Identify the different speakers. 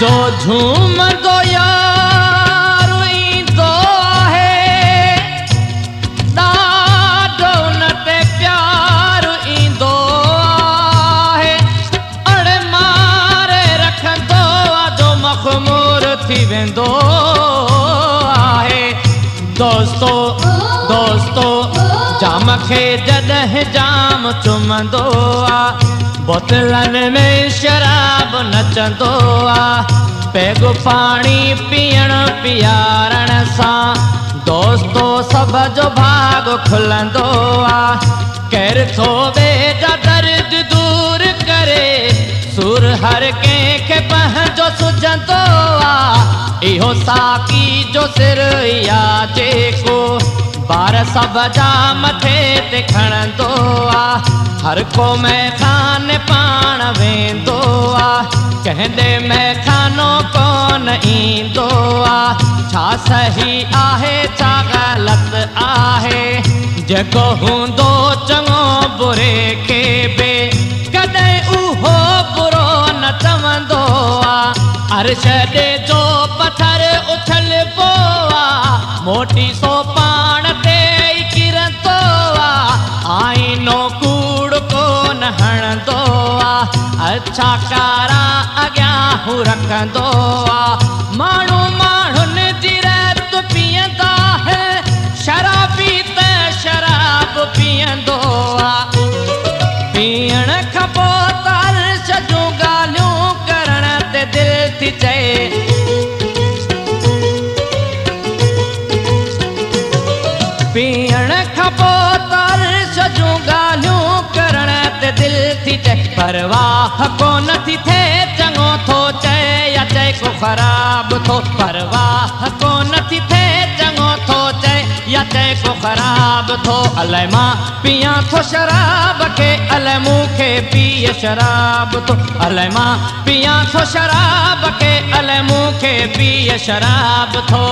Speaker 1: जो झूमंदो यार ईंदो आहे ॾाढो उन ते प्यार ईंदो आहे अड़े मारे रखंदो आहे जो मखमूर थी वेंदो आहे दोस्तो दोस्तो जाम खे जॾहिं जाम चुमंदो आहे बोतलनि में शराब नचंदो आहे पैगु पाणी पीअण पीआरण सां दोस्तो सभ जो भाग खुलंदो आहे केरु थो ॿिए जा दर्द दूर करे सुर हर कंहिंखे पंहिंजो सुझंदो आहे इहो साकी जो सिर या जेको बार सभ जा मथे ते खणंदो आहे हर को मैखाने पाण वेंदो आहे कंहिंजे मैखानो कोन ईंदो आहे छा सही आहे छा ग़लति आहे जेको हूंदो चङो बुरे खे बि कॾहिं उहो बुरो न चवंदो आहे अर्श ॾे जो पथर उछलबो आहे मोटी सो पाण ते ई किरंदो आहे आईनो कूड़ कोन हणंदो आहे अच्छा कारा अॻियां हू रखंदो आहे माण्हू माण्हुनि जी रत पीअंदा है शराबी त शराब पीअंदो आहे पीअण खां पोइ त अर्श जूं ॻाल्हियूं करण ते दिलि थी चए पीअण खां पोइ त अर्श जूं ॻाल्हियूं करण ते दिलि थी चए परवाह कोन थी थिए चङो थो चए या चए को ख़राब थो परवाह कोन थी थिए चङो थो चए या चए को ख़राब थो अलाए मां पीआं थो शराब खे अलाए मूंखे पीए शराब थो अलाए मां पीआं थो शराब खे अलाए मूंखे पीए शराब थो